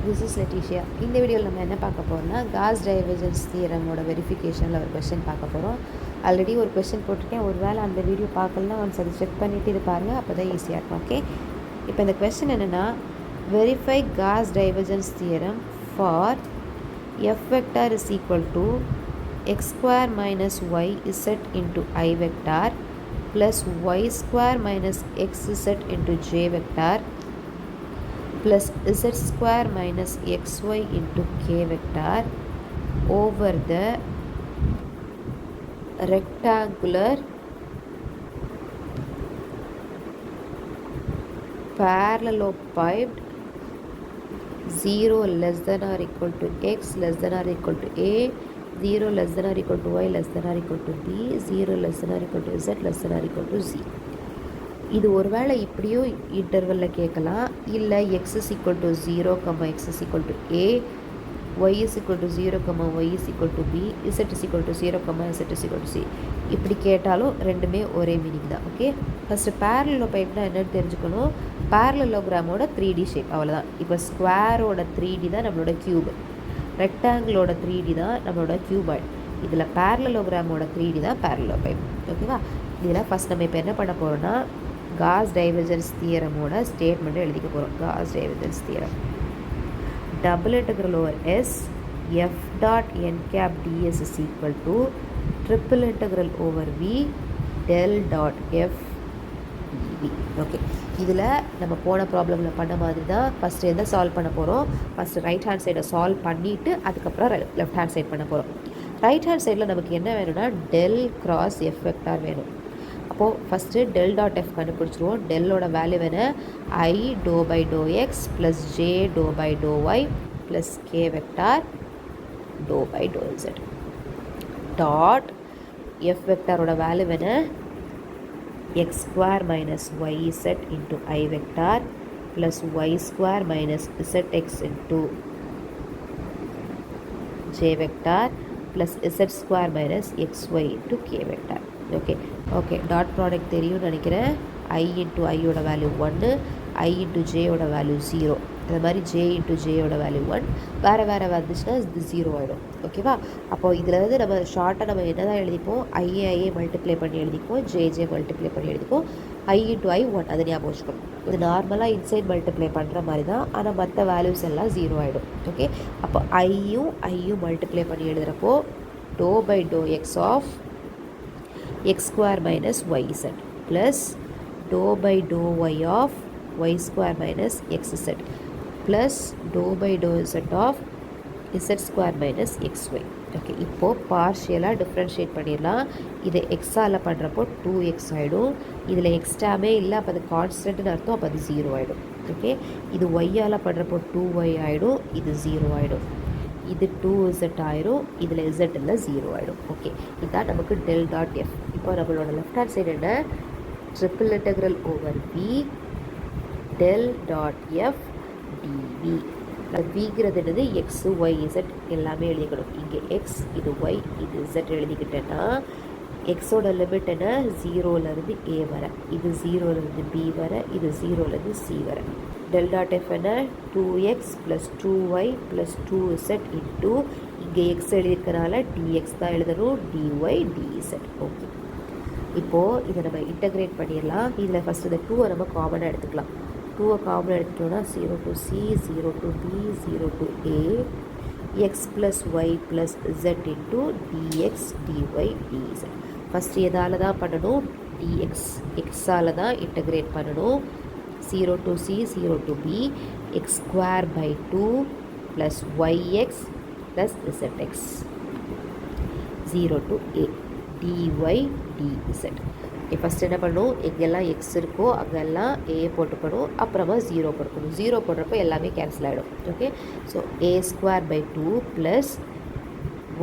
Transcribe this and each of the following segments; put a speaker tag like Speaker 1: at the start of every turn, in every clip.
Speaker 1: this is Letitia. இந்த வீடியோவில் நம்ம என்ன பார்க்க போகிறோம்னா காஸ் டைவர்ஜென்ஸ் தியரமோட வெரிஃபிகேஷனில் ஒரு கொஸ்டின் பார்க்க போகிறோம். ஆல்ரெடி ஒரு கொஸ்டின் போட்டிருக்கேன். ஒரு வேளை அந்த வீடியோ பார்க்கலன்னா ஒன்ஸ் அதை செக் பண்ணிவிட்டு இது பாருங்கள், அப்போ தான் ஈஸியாக இருக்கும். ஓகே, இப்போ இந்த கொஸ்டின் என்னென்னா, verify Gauss divergence theorem for f vector is equal to x square minus y z into i vector plus y square minus x z into j vector plus z square minus xy into k vector over the rectangular parallelopiped 0 less than or equal to x less than or equal to a, 0 less than or equal to y less than or equal to b, 0 less than or equal to z less than or equal to z. இது ஒரு வேளை இப்படியோ இன்டர்வலில் கேட்கலாம், இல்லை x is equal to 0, x is equal to a, y is equal to 0, y is equal to b, z is equal to 0, z is equal to c. இப்படி கேட்டாலும் ரெண்டுமே ஒரே மீனிங் தான். ஓகே, ஃபஸ்ட்டு பேரலோபைப்னா என்னென்னு தெரிஞ்சுக்கணும். பேரலோகிராமோட 3D ஷேப், அவ்வளோதான். இப்போ ஸ்கொயரோட 3D தான் நம்மளோட க்யூப், ரெக்டாங்கிளோட 3D தான் நம்மளோட க்யூபாய்ட். இதில் பேரலோகிராமோட 3D தான் பேரலோபைப். ஓகேவா? இதில் ஃபஸ்ட் நம்ம இப்போ என்ன பண்ண போகிறோம்னா, காஸ் டைவர்ஜென்ஸ் தியரமோட ஸ்டேட்மெண்ட்டை எழுதிக்க போகிறோம். Gauss divergence theorem, double integral over s f dot n cap ds is equal to triple integral over v del dot f dv. Okay, இதில் நம்ம போன ப்ராப்ளமில் பண்ண மாதிரி தான் ஃபஸ்ட்டு எதை சால்வ் பண்ண போகிறோம். ஃபஸ்ட்டு ரைட் ஹேண்ட் சைடை சால்வ் பண்ணிவிட்டு அதுக்கப்புறம் லெஃப்ட் ஹேண்ட் சைட் பண்ண போகிறோம். ரைட் ஹேண்ட் சைடில் நமக்கு என்ன வேணும்னா டெல் கிராஸ் எஃப் வெக்டார் வேணும். அப்போது ஃபஸ்ட்டு டெல் டாட் எஃப் கண்டுபிடிச்சிருவோம். டெல்லோட வேல்யூ வேணும் i do by do x plus j do by do y plus k vector do by do z dot f வெக்டாரோட வேல்யூ வேணும் x square minus y z into i vector plus y square minus z x into j vector plus z square minus x y into k vector. Okay, dot product தெரியும்னு நினைக்கிறேன். I into ஐயோட value 1, ஐ into ஜேயோட value 0, இந்த மாதிரி J into ஜேயோட value 1. வேறு வந்துச்சுன்னா இது 0 ஆகிடும். ஓகேவா? அப்போது இதில் வந்து நம்ம ஷார்ட்டாக நம்ம என்ன தான் எழுதிப்போம், ஐஏ மல்டிப்ளை பண்ணி எழுதிப்போம், ஜே மல்டிப்ளை பண்ணி எழுதிப்போம், ஐ இன்ட்டு ஐ 1, அதை ஞாபகம் வச்சுக்கணும். இது நார்மலாக இன்சைட் மல்டிப்ளை பண்ணுற மாதிரி தான், ஆனால் மற்ற வேல்யூஸ் எல்லாம் 0 ஆகிடும். ஓகே, அப்போ ஐயும் மல்டிப்ளை பண்ணி எழுதுகிறப்போ do by do x of x square minus yz plus dou by dou y of y square minus xz plus dou by dou z of z square minus xy. Okay, இப்போது பார்ஷியலாக differentiate பண்ணிடலாம். இதை எக்ஸால் பண்ணுறப்போ 2x ஆகிடும். இதில் எக்ஸ்ட்ராமே இல்லை, அப்போ அது கான்ஸ்டன்ட்னு அர்த்தம், அப்போ அது 0 ஆகிடும். ஓகே, இது ஒய்யால் பண்ணுறப்போ 2y ஆகிடும், இது 0 ஆகிடும். இது 2z ஆயிரும், இதில் z இல்லை 0 ஆகிடும். ஓகே, இதுதான் நமக்கு டெல் டாட் எஃப். இப்போ நம்மளோட லெஃப்ட் ஹேண்ட் சைடு என்ன, triple integral over v del dot f dv. விங்கிறது என்னது, எக்ஸு ஒய் இசட் எல்லாமே எழுதிக்கணும். இங்கே எக்ஸ், இது ஒய், இது இசட் எழுதிக்கிட்டேன்னா எக்ஸோட லிமிட் என்ன, 0லேருந்து ஏ வர, இது 0லேருந்து பி வர, இது 0லேருந்து சி வர. டெல் டாட் எஃப் என்ன, 2x plus 2y plus 2z into இங்கே எக்ஸ் எழுதியிருக்கனால டிஎக்ஸ் தான் எழுதணும், டிஒய் டிஇசட். ஓகே, இப்போது இதை நம்ம இன்டகிரேட் பண்ணிடலாம். இதில் ஃபஸ்ட்டு இந்த 2 நம்ம காமனாக எடுத்துக்கலாம். 2 காமனாக எடுத்துட்டோம்னா 0 to c, 0 to b, 0 to a, x plus y plus z into dx dy dz. First எதால் தான் பண்ணணும், டிஎக்ஸ், எக்ஸால் தான் இன்டகிரேட் பண்ணணும். 0 to c, 0 to b, x square by 2 plus yx plus zx, 0 to a, dy dz. First என்ன பண்ணணும், எங்கெல்லாம் X இருக்கோ அங்கெல்லாம் ஏ போட்டுக்கணும், அப்புறமா 0 போட்டுக்கணும். 0 போடுறப்போ எல்லாமே கேன்சல் ஆகிடும். Okay, so a square by 2 plus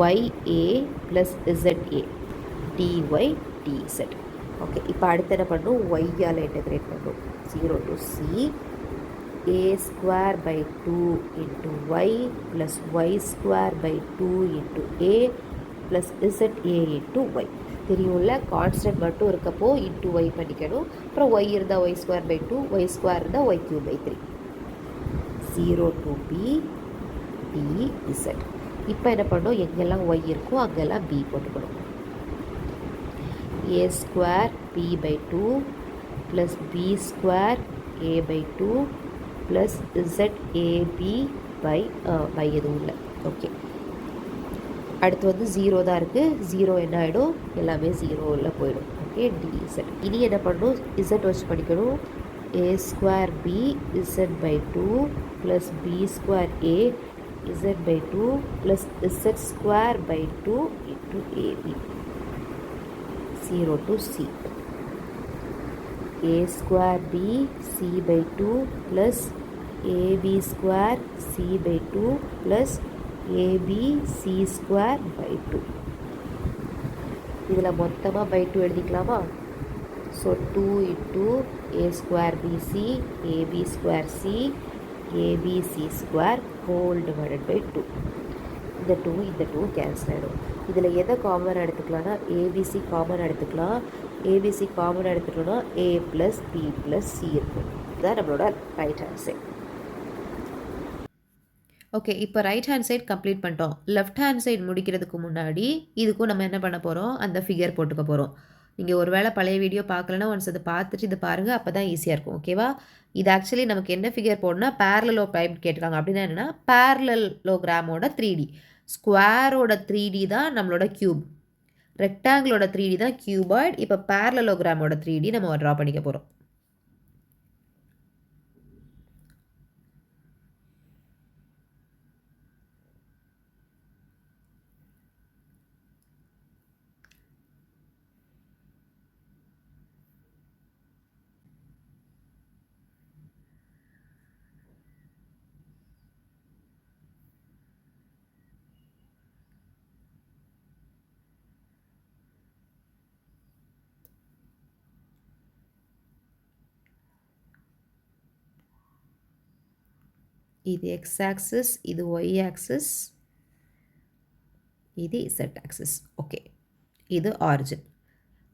Speaker 1: ya plus za dy dz. Okay, இப்போ அடுத்து என்ன பண்ணணும், ஒய்யால் இன்டகிரேட் பண்ணணும். 0 to c, a square by 2 into y plus y square by 2 into a plus za into y. தெரியும்ல, constant மட்டும் இருக்கப்போ into y பண்ணிக்கணும். அப்புறம் ஒய் இருந்தால் y square by 2, y square இருந்தால் y cube by 3. 0 to b dz. இப்போ என்ன பண்ணோம், எங்கெல்லாம் y இருக்கோ அங்கெல்லாம் b போட்டுக்கணும். a square b by 2 plus b square a by 2 plus z ab by எதுவும் இல்லை. ஓகே, அடுத்து வந்து 0 தான் இருக்குது. 0 என்ன ஆகிடும், எல்லாமே 0ல் போயிடும். Okay, dz. இனி என்ன பண்ணணும், z வச்சு படிக்கணும். a square b z by 2 plus b square a z by 2 plus z square by 2 into ab. 0 to c. a square b c by 2 plus ab square c by 2 plus ab c square by 2. இதில் மொத்தமாக by 2 எழுதிக்கலாமா? So 2 into a square bc ab square c abc square whole divided by 2. இந்த 2 cancel ஆகிடும். இதில் எதை common எடுத்துக்கலாம்னா abc common எடுத்துக்கலாம். abc common எடுத்துட்டோம்னா a plus b plus c இருக்கும். இதுதான் நம்மளோட ரைட் ஹேண்ட் சைட். ஓகே, இப்போ ரைட் ஹேண்ட் சைட் கம்ப்ளீட் பண்ணிட்டோம். லெஃப்ட் ஹேண்ட் சைடு முடிக்கிறதுக்கு முன்னாடி இதுக்கும் நம்ம என்ன பண்ண போகிறோம், அந்த ஃபிகர் போட்டுக்க போகிறோம். நீங்கள் ஒரு வேளை பழைய வீடியோ பார்க்கலன்னா ஒன்ஸ் அதை பார்த்துட்டு இதை பாருங்கள், அப்போ தான் ஈஸியாக இருக்கும். ஓகேவா? இது ஆக்சுவலி நமக்கு என்ன ஃபிகர் போடணும்னா பேரலோகிராம் கேட்டிருக்காங்க. அப்படின்னா என்னென்னா பேரலோகிராமோட 3D, ஸ்கொயரோட 3D தான் நம்மளோட க்யூப், ரெக்டாங்கிளோட 3D தான் க்யூபாய்டு. இப்போ பேரலோகிராமோட 3D நம்ம ட்ரா பண்ணிக்க போகிறோம். இது எக்ஸ் ஆக்சிஸ், இது ஒய் ஆக்சிஸ், இது இசட் ஆக்சிஸ். ஓகே, இது ஆரிஜின்.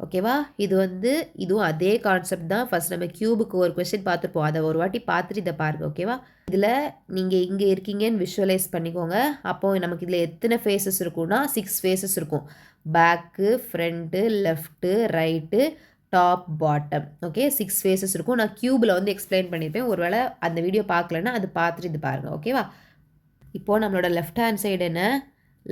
Speaker 1: ஓகேவா? இது வந்து இதுவும் அதே கான்செப்ட் தான். ஃபஸ்ட் நம்ம க்யூபுக்கு ஒரு கொஸ்டின் பார்த்துருப்போம், அதை ஒரு வாட்டி பார்த்துட்டு இதை பாருங்கள். ஓகேவா? இதில் நீங்கள் இங்கே இருக்கீங்கன்னு விஷுவலைஸ் பண்ணிக்கோங்க. அப்போது நமக்கு இதில் எத்தனை ஃபேஸஸ் இருக்கும்னா 6 ஃபேஸஸ் இருக்கும். Back, front, left, right, top, bottom. Okay, 6 faces இருக்கும். நான் க்யூபில் வந்து எக்ஸ்பிளைன் பண்ணியிருப்பேன். ஒரு வேளை அந்த வீடியோ பார்க்கலன்னா அது பார்த்துட்டு இது பாருங்கள். ஓகேவா? இப்போது நம்மளோட லெஃப்ட் ஹேண்ட் சைடு என்ன,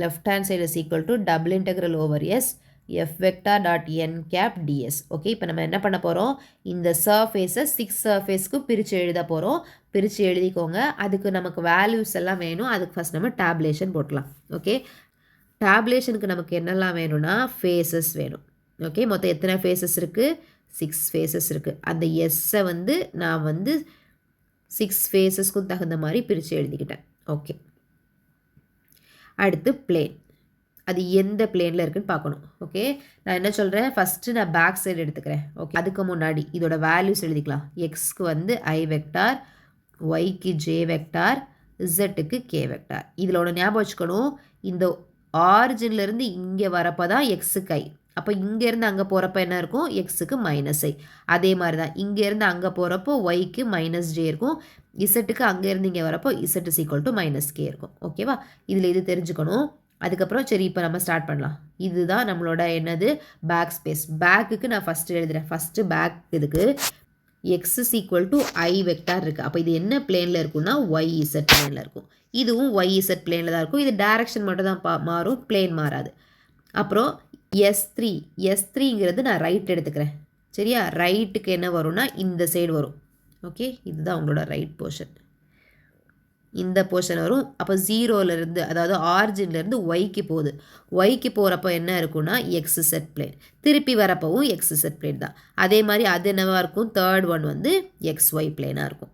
Speaker 1: left hand side is equal to double integral over s f vector dot n cap ds. ஓகே, இப்போ நம்ம என்ன பண்ண போகிறோம், இந்த சர்ஃபேஸை 6 சர்ஃபேஸ்க்கு பிரித்து எழுத போகிறோம். பிரித்து எழுதிக்கோங்க. அதுக்கு நமக்கு வேல்யூஸ் எல்லாம் வேணும். அதுக்கு ஃபஸ்ட் நம்ம டேப்லேஷன் போட்டலாம். ஓகே, டேப்லேஷனுக்கு நமக்கு என்னெல்லாம் வேணும்னா ஃபேஸஸ் வேணும். ஓகே, மொத்தம் எத்தனை ஃபேஸஸ் இருக்குது, 6 ஃபேஸஸ் இருக்குது. அந்த எஸ்ஸை வந்து நான் வந்து 6 ஃபேஸஸ்க்கும் தகுந்த மாதிரி பிரித்து எழுதிக்கிட்டேன். ஓகே, அடுத்து பிளேன். அது எந்த பிளேனில் இருக்குதுன்னு பார்க்கணும். ஓகே, நான் என்ன சொல்கிறேன், ஃபஸ்ட்டு நான் பேக் சைடு எடுத்துக்கிறேன். ஓகே, அதுக்கு முன்னாடி இதோட வேல்யூஸ் எழுதிக்கலாம். எக்ஸ்க்கு வந்து ஐ வெக்டார், ஒய்க்கு ஜே வெக்டார், இசட்டுக்கு கே வெக்டார். இதில் ஒன்று ஞாபகம் வச்சுக்கணும், இந்த ஆரிஜின்லேருந்து இங்கே வரப்போ தான் எக்ஸுக்கு ஐ, அப்போ இங்கேருந்து அங்கே போகிறப்ப என்ன இருக்கும், எக்ஸுக்கு மைனஸ் ஐ. அதே மாதிரி தான் இங்கேருந்து அங்கே போகிறப்போ ஒய்க்கு மைனஸ் ஜே இருக்கும், இசட்டுக்கு அங்கேருந்து இங்கே வரப்போ Z is equal to minus K இருக்கும். ஓகேவா? இதில் இது தெரிஞ்சுக்கணும். அதுக்கப்புறம் சரி, இப்போ நம்ம ஸ்டார்ட் பண்ணலாம். இதுதான் நம்மளோட என்னது, பேக் ஸ்பேஸ். பேக்குக்கு நான் ஃபஸ்ட்டு எழுதுகிறேன். ஃபஸ்ட்டு பேக் இதுக்கு X is equal to I vector இருக்குது. அப்போ இது என்ன பிளேனில் இருக்குன்னா ஒய் இசட் பிளேனில் இருக்கும். இதுவும் ஒய் இசட் பிளேனில் தான் இருக்கும். இது டைரக்ஷன் மட்டும் தான் மாறும், பிளேன் மாறாது. அப்புறம் எஸ்3ங்கிறது நான் ரைட் எடுத்துக்கிறேன். சரியா? ரைட்டுக்கு என்ன வரும்னா இந்த சைடு வரும். ஓகே, இதுதான் உங்களோட ரைட் போர்ஷன். இந்த போர்ஷன் வரும். அப்போ 0லேருந்து, அதாவது ஆரிஜின்லேருந்து ஒய்க்கு போகுது. ஒய்க்கு போகிறப்போ என்ன இருக்குன்னா எக்ஸ் செட் பிளேன். திருப்பி வரப்போவும் எக்ஸ் செட் பிளேன் தான். அதே மாதிரி அது என்னவாக இருக்கும், தேர்ட் ஒன் வந்து எக்ஸ் ஒய் பிளேனாக இருக்கும்.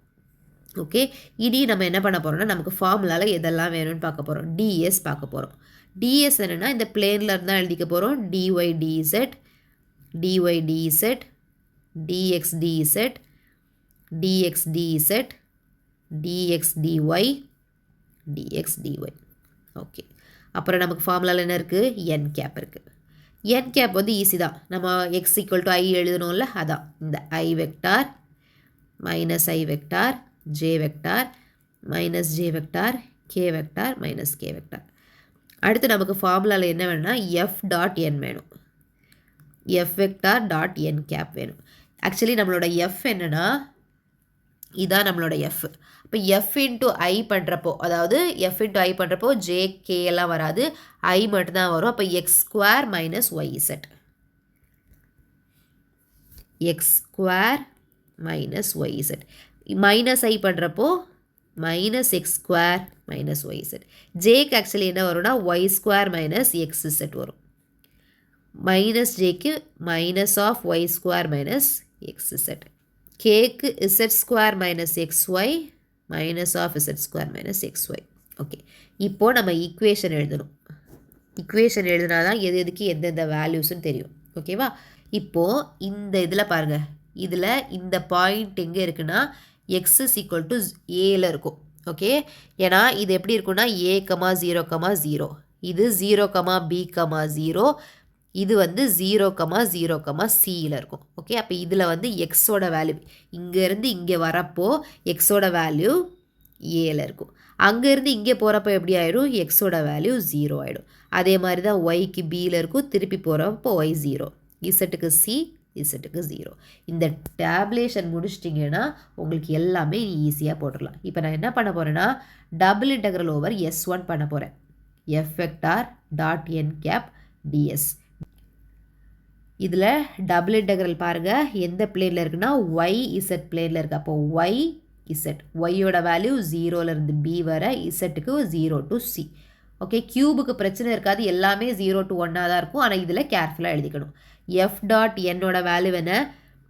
Speaker 1: ஓகே, இனி நம்ம என்ன பண்ண போகிறோம்னா நமக்கு ஃபார்முலாவில் எதெல்லாம் வேணும்னு பார்க்க போகிறோம். டிஎஸ் பார்க்க போகிறோம். டிஎஸ் என்னென்னா இந்த பிளேனில் இருந்தால் எழுதிக்க போகிறோம். Dy dz, dy dz, dx dz, dx dz, dx dy, dx dy. Okay, அப்புறம் நமக்கு ஃபார்முலாவில் என்ன இருக்குது, n கேப் இருக்குது. n கேப் வந்து ஈஸி தான். நம்ம x ஈக்குவல் டு ஐ எழுதணும்ல, அதான் இந்த i vector minus i vector j vector minus j vector k vector minus k vector. அடுத்து நமக்கு ஃபார்முலாவில் என்ன வேணும்னா f டாட் n வேணும். f vector dot n cap வேணும். ஆக்சுவலி நம்மளோட f என்னன்னா இதான் நம்மளோட f. இப்போ f இன்ட்டு i பண்ணுறப்போ அதாவது f இன்ட்டு i பண்ணுறப்போ j k எல்லாம் வராது, i மட்டும்தான் வரும். அப்போ x square minus yz, x square minus yz. Minus i பண்ணுறப்போ minus x square minus yz. ஜேக்கு ஆக்சுவலி என்ன வரும்னா y square minus x z வரும். மைனஸ் ஜேக்கு minus of y square minus x z. கேக்கு z square minus x y minus of z square minus x y. Okay, இப்போது நம்ம equation எழுதணும். Equation எழுதினா தான் எது எதுக்கு எந்தெந்த வேல்யூஸ்ன்னு தெரியும். ஓகேவா? இப்போது இந்த இதில் பாருங்கள், இதில் இந்த பாயிண்ட் எங்கே இருக்குன்னா x is equal to aல இருக்கும். ஓகே, ஏன்னா இது எப்படி இருக்குன்னா a, 0, 0, இது 0, b, 0, இது வந்து 0, 0, cல இருக்கும். ஓகே, அப்போ இதில் வந்து எக்ஸோட வேல்யூ இங்கேருந்து இங்கே வரப்போ எக்ஸோட வேல்யூ ஏல இருக்கும். அங்கேருந்து இங்கே போகிறப்போ எப்படி ஆயிடும், எக்ஸோட வேல்யூ 0 ஆகிடும். அதே மாதிரி தான் ஒய்க்கு பியில் இருக்கும், திருப்பி போகிறப்போ ஒய் 0, இசட்டுக்கு சி, இசட்டுக்கு 0. இந்த டேப்லேஷன் முடிச்சிட்டிங்கன்னா உங்களுக்கு எல்லாமே ஈஸியாக போட்டுடலாம். இப்போ நான் என்ன பண்ண போகிறேன்னா டபுள் இன்டெக்ரல் ஓவர் S1 பண்ண போகிறேன். F vector dot n cap DS. இதில் டபுள் இன்டெக்ரல் பாருங்கள் எந்த பிளேனில் இருக்குன்னா ஒய் இசட் பிளேனில் இருக்குது. அப்போ ஒய் இசட், ஒய்யோட வேல்யூ 0லேருந்து b வர, இசட்டுக்கு 0 to c. ஓகே, கியூபுக்கு பிரச்சனை இருக்காது, எல்லாமே 0 to 1 தான் இருக்கும். ஆனால் இதில் கேர்ஃபுல்லாக எழுதிக்கணும். f டாட் என்னோட வேல்யூ என்ன,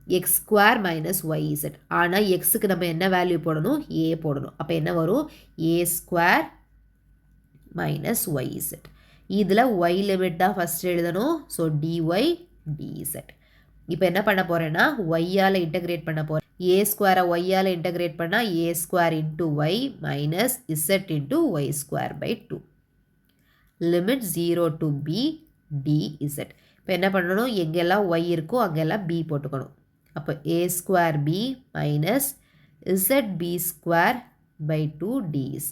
Speaker 1: x square minus y z. ஆனால் எக்ஸுக்கு நம்ம என்ன வேல்யூ போடணும், ஏ போடணும். அப்போ என்ன வரும், a square minus y z. இதில் ஒய் லிமிட் தான் ஃபஸ்ட் எழுதணும். So dy dz. இப்போ என்ன பண்ண போகிறேன்னா ஒய்யால் இன்டகிரேட் பண்ண போகிறேன். ஏ ஸ்கொயரை ஒய்யால் இன்டகிரேட் பண்ணால் a square into y minus z into y square by 2. Limit 0 to b dz. இப்போ என்ன பண்ணணும், எங்கெல்லாம் ஒய் இருக்கோ அங்கெல்லாம் b போட்டுக்கணும். அப்போ a square b minus z b square by 2 dz.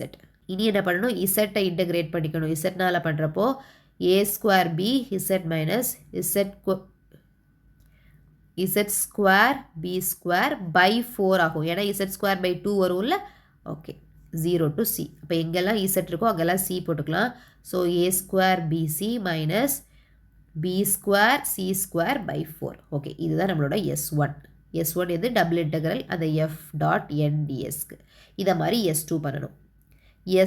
Speaker 1: இனி என்ன பண்ணணும், இசட்டை இன்டகிரேட் பண்ணிக்கணும். இசட்னால் பண்ணுறப்போ a square b z minus z square b square by 4 ஆகும். ஏன்னா இசட் ஸ்கொயர் பை 2 வரும்ல. Okay, 0 to c. அப்போ எங்கெல்லாம் இசட் இருக்கோ அங்கெல்லாம் c போட்டுக்கலாம். So a square bc minus b square c square by 4. Okay, இதுதான் நம்மளோட S1. S1 இது டபுள் இன்டெக்ரல் அந்த எஃப் டாட் என் டிஎஸ்க்கு. இதை மாதிரி S2 பண்ணணும்.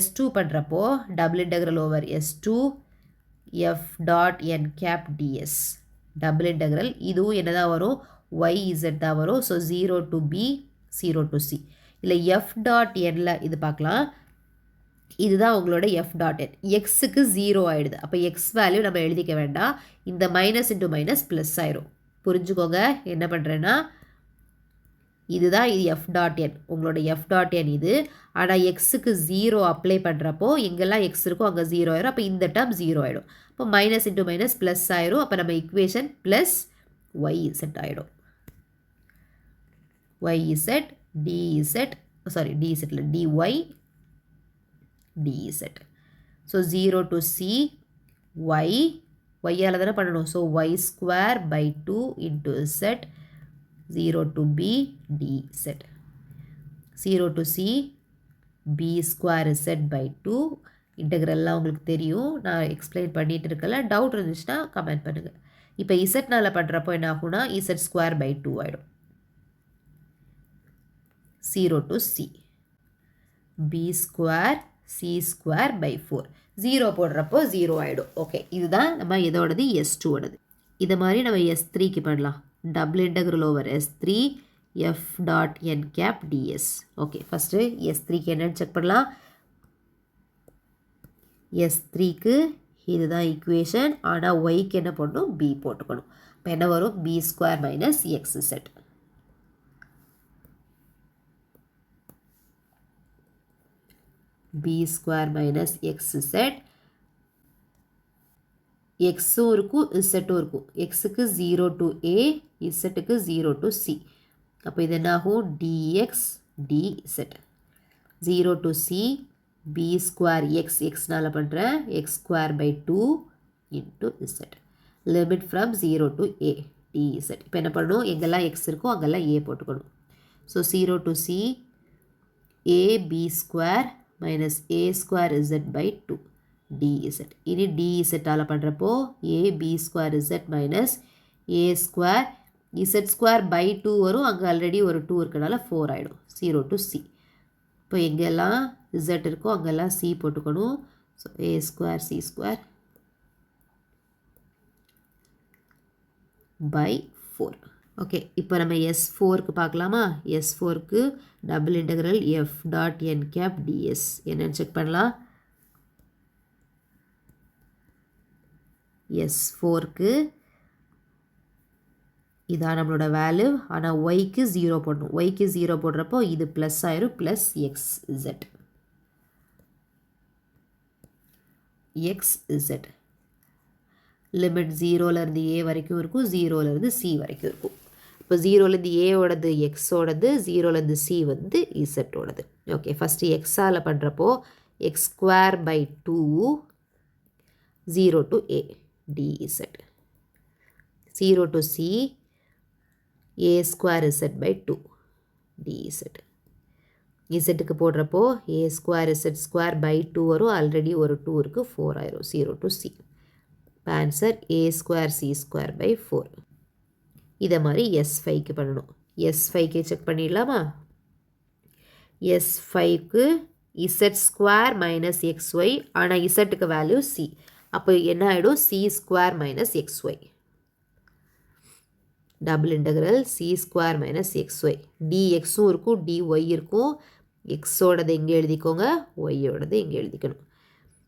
Speaker 1: S2 பண்ணுறப்போ double integral over S2 f dot n cap ds. Double integral இதுவும் என்ன தான் வரும், ஒய் இசட் தான் வரும். So 0 to b 0 to c. இல்லை எஃப் டாட் எனில் இது பார்க்கலாம், இதுதான் உங்களோட எஃப் டாட் என். எக்ஸுக்கு 0 ஆகிடுது. அப்போ எக்ஸ் வேல்யூ நம்ம எழுதிக்க வேண்டாம், இந்த மைனஸ் இன்ட்டு மைனஸ் ப்ளஸ் ஆயிரும். புரிஞ்சுக்கோங்க என்ன பண்ணுறேன்னா, இதுதான் இது எஃப் டாட் என், உங்களோட எஃப் டாட் என் இது. ஆனால் எக்ஸுக்கு 0 அப்ளை பண்ணுறப்போ எங்கெல்லாம் எக்ஸ் இருக்கோ அங்கே 0 ஆயிரும். அப்போ இந்த டேர்ம் 0 ஆகிடும். அப்போ மைனஸ் இன்ட்டு மைனஸ் ப்ளஸ் ஆயிரும். அப்போ நம்ம இக்குவேஷன் ப்ளஸ் ஒய் இசட் ஆகிடும். Y z dz, sorry dz இல்லை dy dz. So 0 to c y, yயால் தானே பண்ணணும். So y square by 2 into z 0 to b dz. 0 to c b square z by 2. இன்டெக்ரல்லாம் உங்களுக்கு தெரியும், நான் எக்ஸ்பிளைன் பண்ணிகிட்டு இருக்கல. டவுட் இருந்துச்சுன்னா கமெண்ட் பண்ணுங்கள். இப்போ இசட்னால் பண்ணுறப்போ என்ன ஆகும்னா இசட் ஸ்கொயர் பை 2 ஆகிடும். 0 to c b square c square by 4. 0 போடுறப்போ 0 ஆகிடும். ஓகே, இதுதான் நம்ம இதோடது S2ஓடது. இதை மாதிரி நம்ம S3க்கு பண்ணலாம். Double integral over S3 f dot n cap ds. Okay, first S3க்கு என்னென்னு செக் பண்ணலாம். S3க்கு இதுதான் ஈக்குவேஷன். ஆனால் ஒய்க்கு என்ன போடணும், b போட்டுக்கணும். இப்போ என்ன வரும், b square minus x z. b square minus x z. எக்ஸும் இருக்கும் இசட்டும் இருக்கும். எக்ஸுக்கு 0 to a, இசட்டுக்கு 0 to c. அப்போ இது என்ன ஆகும், dx dz. 0 to c b square x நால பண்ணுறேன் x square by 2 into z. Limit from 0 to a dz. இப்போ என்ன பண்ணணும், எங்கெல்லாம் x இருக்கோ அங்கெல்லாம் a போட்டுக்கணும். So 0 to c a b square minus a square z by 2 dz. இனி dz ஆல பண்ணுறப்போ a b square z minus a square z square by 2 வரும். அங்கே ஆல்ரெடி ஒரு 2 இருக்கனால 4 ஆகிடும். 0 to c. இப்போ எங்கெல்லாம் z இருக்கோ அங்கெல்லாம் c போட்டுக்கணும். So a square c square by 4. Okay, இப்போ நம்ம S4க்கு பார்க்கலாமா? S4க்கு double integral f dot n cap ds என்னன்னு செக் பண்ணலாம். S4க்கு இதான் நம்மளோட வேல்யூ. ஆனால் ஒய்க்கு 0 போடணும். ஒய்க்கு 0 போடுறப்போ இது ப்ளஸ் ஆயிரும், ப்ளஸ் xz. xz லிமிட் 0லேருந்து a வரைக்கும் இருக்கும், 0லேருந்து c வரைக்கும் இருக்கும். இப்போ 0லேருந்து ஏவோடது எக்ஸோடது, 0லேருந்து c வந்து இசட்டோடது. ஓகே, ஃபஸ்ட்டு எக்ஸால் பண்ணுறப்போ X square by 2 0 to a dz. 0 to c a square z by 2 dz. இசட்டுக்கு போடுறப்போ a square z square by 2 வரும். ஆல்ரெடி ஒரு 2 இருக்குது, 4 ஆயிரும். 0 to c. Answer a square c square by 4. இதை மாதிரி S5க்கு பண்ணணும். S5க்கு செக் பண்ணிடலாமா? S5க்கு z ஸ்கொயர் மைனஸ் xy, ஆனால் இசட்டுக்கு வேல்யூ c. அப்போ என்ன ஆகிடும், c square minus xy. Double integral c square minus xy. dxும் இருக்கும், dy இருக்கும். எக்ஸோடது எங்கே எழுதிக்கோங்க, ஒய்யோடது எங்கே எழுதிக்கணும்.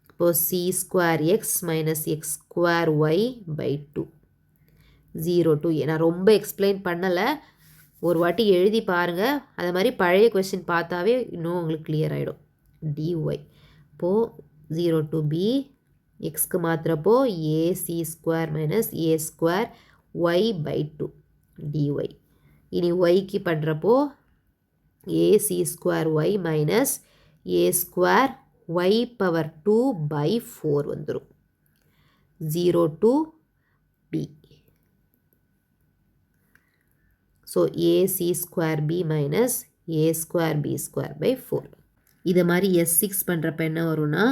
Speaker 1: இப்போது c square x minus x square y by 2 0 to a. நான் ரொம்ப எக்ஸ்பிளைன் பண்ணலை, ஒரு வாட்டி எழுதி பாருங்கள். அது மாதிரி பழைய கொஸ்டின் பார்த்தாவே இன்னும் உங்களுக்கு கிளியர் ஆகிடும். dy இப்போது 0 to b எக்ஸ்க்கு மாத்திரப்போ ac square minus a square y by 2 dy. இனி ஒய்க்கு பண்ணுறப்போ ac square y minus a square y power 2 by 4 வந்துடும். 0 to b. So ac square b minus a square b square by 4. இதை மாதிரி S6 பண்ணுறப்ப என்ன வரும்னா,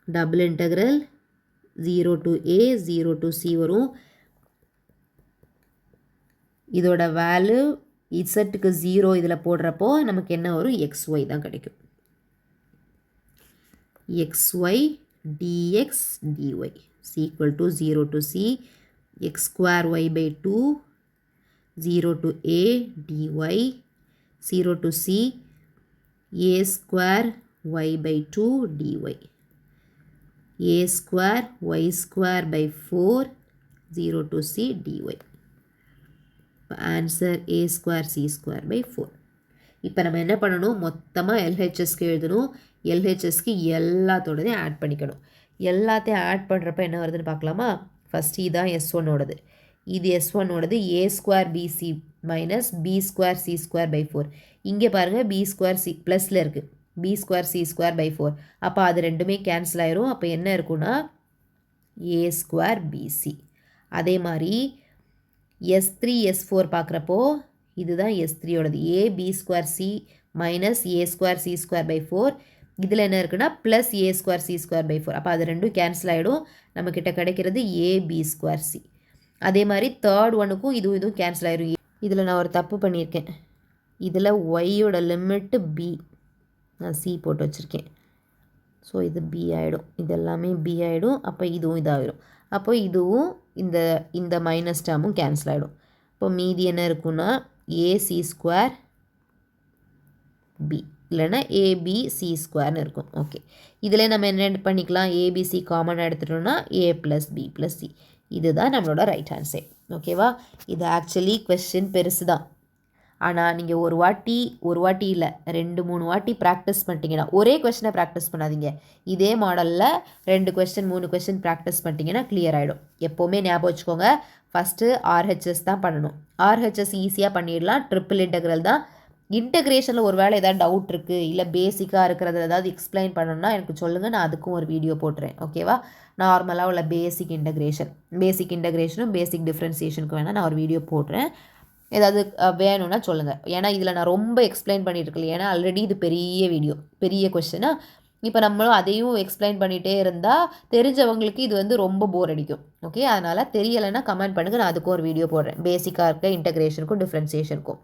Speaker 1: double integral 0 to a 0 to c வரும். இதோட வேல்யூ இசட்டுக்கு 0 இதில் போடுறப்போ நமக்கு என்ன வரும், xy தான் கிடைக்கும். xy dx dy is equal to 0 to c x square y by 2 0 to a dy 0 to c a square y by 2 dy a square y square by 4 0 to c dy. Answer a square c square by 4. இப்போ நம்ம என்ன பண்ணணும், மொத்தமாக எல்ஹெச்எஸ்க்கு எழுதணும். எல்ஹெச்எஸ்க்கு எல்லாத்தோடதையும் add பண்ணிக்கணும். எல்லாத்தையும் add பண்ணுறப்ப என்ன வருதுன்னு பார்க்கலாமா? ஃபஸ்ட்டு இதுதான் S1ஓடது, இது S1ஓடது a square bc minus b square c square by 4. இங்கே பாருங்கள் பி ஸ்கொயர் சி ப்ளஸில் இருக்குது, b square c square by 4. அப்போ அது ரெண்டுமே கேன்சல் ஆயிரும். அப்போ என்ன இருக்குன்னா a ஸ்கொயர் பிசி. அதே மாதிரி S3 S4 பார்க்குறப்போ இதுதான் S3ஓடது, a b square c minus a square c square by 4. இதில் என்ன இருக்குன்னா plus a square c square by 4. அப்போ அது ரெண்டும் கேன்சல் ஆகிடும். நம்மக்கிட்ட கிடைக்கிறது a b ஸ்கொயர் சி. அதே மாதிரி தேர்ட் ஒனுக்கும் இதுவும் கேன்சல் ஆயிரும். இதில் நான் ஒரு தப்பு பண்ணியிருக்கேன். இதில் ஒய்யோட லிமிட்டு b, நான் c போட்டு வச்சுருக்கேன். ஸோ இது b ஆகிடும், இது எல்லாமே b ஆகிடும். அப்போ இதுவும் இதாகிடும். அப்போ இதுவும் இந்த மைனஸ் டேர்மும் கேன்சல் ஆகிடும். இப்போ மீதி என்ன இருக்குன்னா ac ஸ்கொயர் b இல்லைன்னா abc ஸ்கொயர்னு இருக்கும். ஓகே, இதில் நம்ம என்ன பண்ணிக்கலாம், abc காமன் எடுத்துட்டோம்னா a plus b plus c. இதுதான் நம்மளோட ரைட் ஹேண்ட் சைட். ஓகேவா? இது ஆக்சுவலி கொஸ்டின் பெருசு தான். ஆனால் நீங்கள் ஒரு வாட்டி இல்லை 2-3 வாட்டி ப்ராக்டிஸ் பண்ணிட்டீங்கன்னா, ஒரே கொஸ்டினை ப்ராக்டிஸ் பண்ணாதீங்க. இதே மாடலில் 2 கொஸ்டின் 3 கொஸ்டின் ப்ராக்டிஸ் பண்ணிட்டீங்கன்னா கிளியர் ஆகிடும். எப்போவுமே ஞாபகம் வச்சுக்கோங்க, ஃபஸ்ட்டு ஆர்ஹெச்எஸ் தான் பண்ணணும். ஆர்ஹெச்எஸ் ஈஸியாக பண்ணிடலாம், ட்ரிப்பிள் இன்டெக்ரல் தான். இன்டகிரேஷனில் ஒரு வேளை ஏதாவது டவுட் இருக்குது இல்லை பேசிக்காக இருக்கிறது ஏதாவது எக்ஸ்பிளைன் பண்ணணும்னா எனக்கு சொல்லுங்கள், நான் அதுக்கும் ஒரு வீடியோ போட்டுறேன். ஓகேவா? நார்மலாக உள்ள பேசிக் இன்டகிரேஷனும் பேசிக் டிஃப்ரென்சியேஷனுக்கு வேணால் நான் ஒரு வீடியோ போடுறேன். ஏதாவது வேணும்னா சொல்லுங்கள். ஏன்னா இதில் நான் ரொம்ப எக்ஸ்பிளைன் பண்ணிட்டு இருக்கல, ஏன்னா ஆல்ரெடி இது பெரிய வீடியோ, பெரிய கொஸ்டினா. இப்போ நம்மளும் அதையும் எக்ஸ்பிளைன் பண்ணிகிட்டே இருந்தால் தெரிஞ்சவங்களுக்கு இது வந்து ரொம்ப போர் அடிக்கும். ஓகே, அதனால் தெரியலைன்னா கமெண்ட் பண்ணுங்கள், நான் அதுக்கும் ஒரு வீடியோ போடுறேன், பேசிக்காக இருக்க இன்டகிரேஷனுக்கும் டிஃப்ரென்சியேஷனுக்கும்.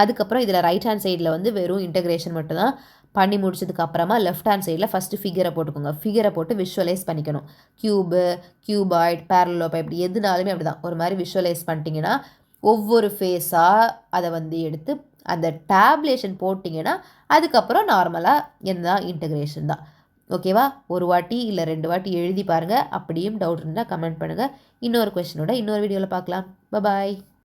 Speaker 1: அதுக்கப்புறம் இதில் ரைட் ஹேண்ட் சைடில் வந்து வெறும் இன்டகிரேஷன் மட்டும் தான் பண்ணி முடிச்சதுக்கு அப்புறமா லெஃப்ட் ஹேண்ட் சைடில் ஃபஸ்ட்டு ஃபிகரை போட்டுக்கோங்க. ஃபிகரை போட்டு விஷுவலைஸ் பண்ணிக்கணும். கியூபு, கியூபாய்ட், பேரலோபா, இப்படி எதுனாலுமே அப்படி தான் ஒரு மாதிரி விஷுவலைஸ் பண்ணிட்டீங்கன்னா ஒவ்வொரு ஃபேஸாக அதை வந்து எடுத்து அந்த டேப்லேஷன் போட்டிங்கன்னா அதுக்கப்புறம் நார்மலாக என்ன இன்டகிரேஷன் தான். ஓகேவா? ஒரு வாட்டி இல்லை 2 வாட்டி எழுதி பாருங்கள். அப்படியும் டவுட் இருந்தால் கமெண்ட் பண்ணுங்கள். இன்னொரு கொஸ்டினோட இன்னொரு வீடியோவில் பார்க்கலாம். பாய்.